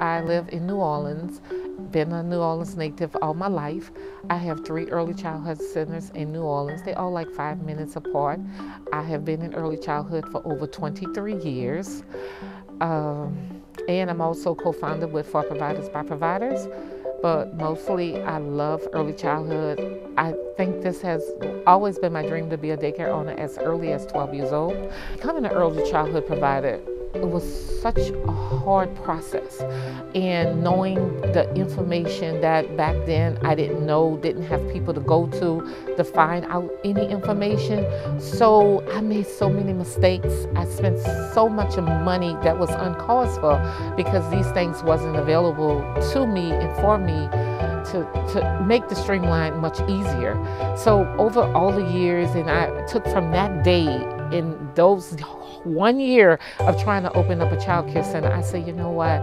I live in New Orleans, been a New Orleans native all my life. I have 3 early childhood centers in New Orleans. They all like 5 minutes apart. I have been in early childhood for over 23 years. And I'm also co-founder with For Providers by Providers. But mostly I love early childhood. I think this has always been my dream to be a daycare owner as early as 12 years old. Becoming an early childhood provider, it was such a hard process. And knowing the information that back then I didn't know, didn't have people to go to find out any information. So I made so many mistakes. I spent so much money that was uncalled for because these things wasn't available to me and for me to make the streamline much easier. So over all the years, and I took from that day in those 1 year of trying to open up a child care center, I say, you know what,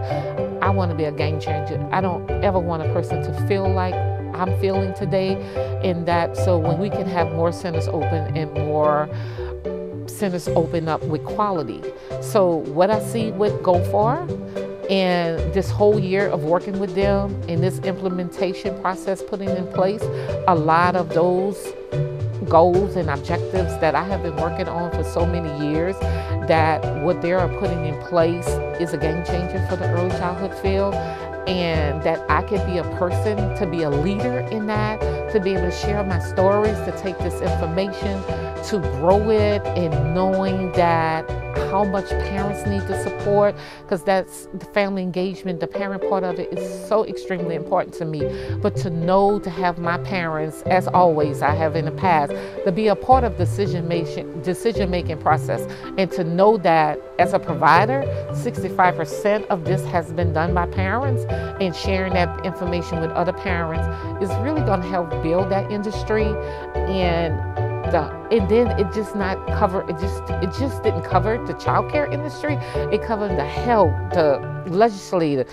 I want to be a game changer. I don't ever want a person to feel like I'm feeling today in that. So when we can have more centers open and more centers open up with quality. So what I see with Geaux Far and this whole year of working with them and this implementation process putting in place, a lot of those goals and objectives that I have been working on for so many years, that what they are putting in place is a game changer for the early childhood field, and that I could be a person to be a leader in that, to be able to share my stories, to take this information, to grow it, and knowing that how much parents need the support, because that's the family engagement, the parent part of it is so extremely important to me. But to know, to have my parents, as always I have in the past, to be a part of decision-making process, and to know that as a provider, 65% of this has been done by parents, and sharing that information with other parents is really going to help build that industry. And then it just not cover, it just didn't cover the child care industry. It covered the health, the legislative,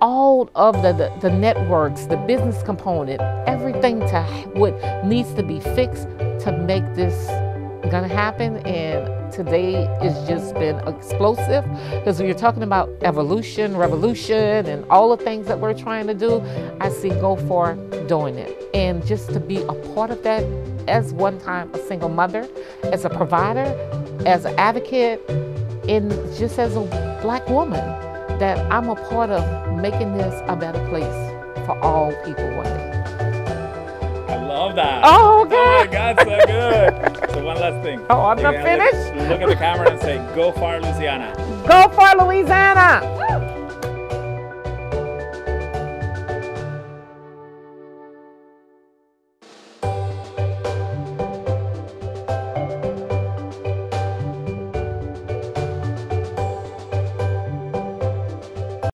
all of the networks, the business component, everything to what needs to be fixed to make this gonna happen. And today it's just been explosive, because when you're talking about evolution, revolution, and all the things that we're trying to do, I see Geaux Far doing it. And just to be a part of that, as one time a single mother, as a provider, as an advocate, and just as a Black woman, that I'm a part of making this a better place for all people one day. I love that. Oh, okay. Oh my God, so good. So one last thing. Oh, I'm not finished? Look at the camera and say, Geaux Far, Louisiana. Geaux Far, Louisiana.